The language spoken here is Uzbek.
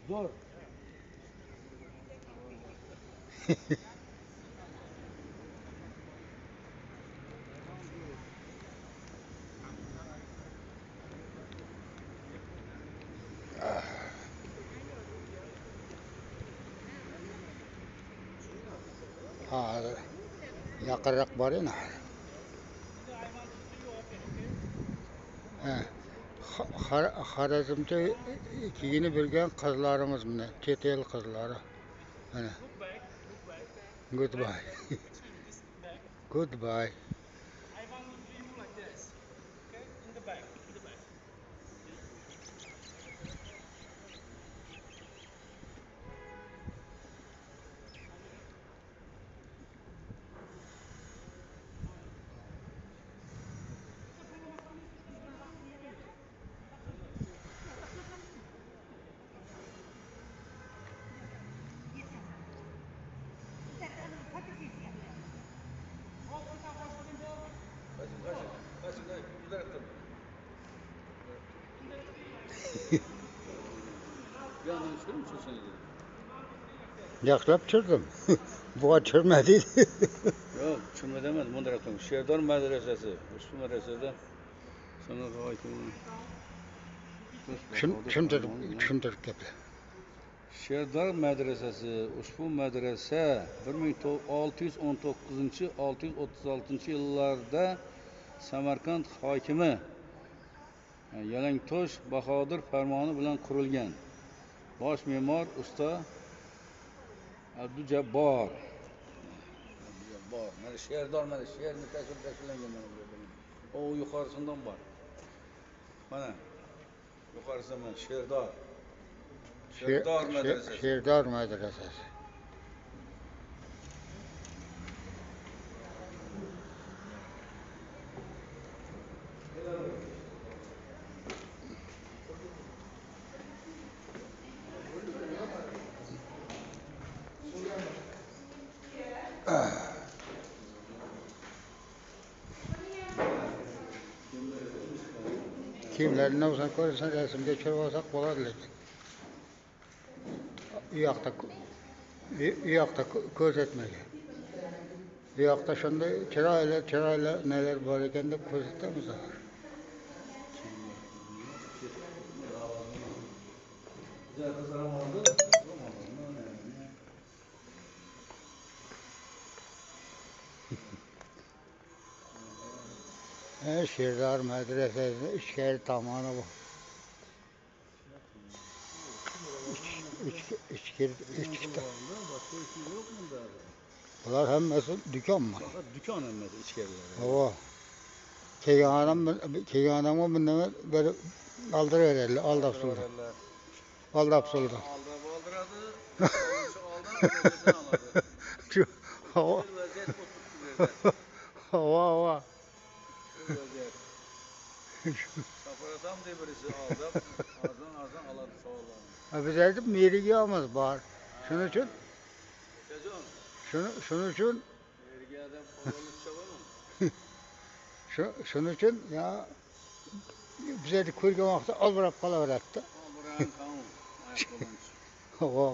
Zor. Ha, yaqinroq boring. Ha, Xorazmcha kiyinib yurgan qizlarimiz mana, chet el qizlari. Mana, goodbye. Goodbye. Yanlış mı söyledi? Yaxshilab tushirdim. Buga tushirma deydi. Yok, çürme demez. Mondraton. Şehrdar medresesi. Ushbu medresede sana hokimi. Tushuntirib gapla. Sherdor medresesi. Ushbu medrese 1619-636 yillarda Samarqand hokimi Yalangtosh Bahodir farmoni bilan qurilgan. Bosh me'mor usta Abdujabbor. Mana Sherdor, mana sherni tashkillangan mana bu yerda. O yuqorisidan bor. Mana yuqorisidan mana Sherdor. Sherdor medresesi. Sherdor madrasasi. Kiyimlarini o'zini ko'rsan rasmga tushirib olsak bo'ladi lekin. U yoqda ko'rsatmagan. Bu yoqda shunday chiroyli nelar bor ekan deb ko'rsatamiz. Sherdor madrasasi ichkari tomoni bu. İçki. Bular hammasi do'konmi? Faqat do'kon hammasi ichkarilari. Havo. Kelgan odamga bundan bir aldiraveradilar, aldab suldi. Aldab suldi. Aldab oldiradi. Oldiradi, oladi. Havo. Havo. Safarasam diye birisi aldab, arzon aladi sağollarını. Biz aytib merigamiz bor. Shuning uchun Kajon? shuning uchun Meriga adam qo'lini chabaman. shuning uchun ya bizlarni ko'rgan vaqtda oldirab qolaveradi-da. Oldiradi, tamam. Ayoq qo'lini. Havo.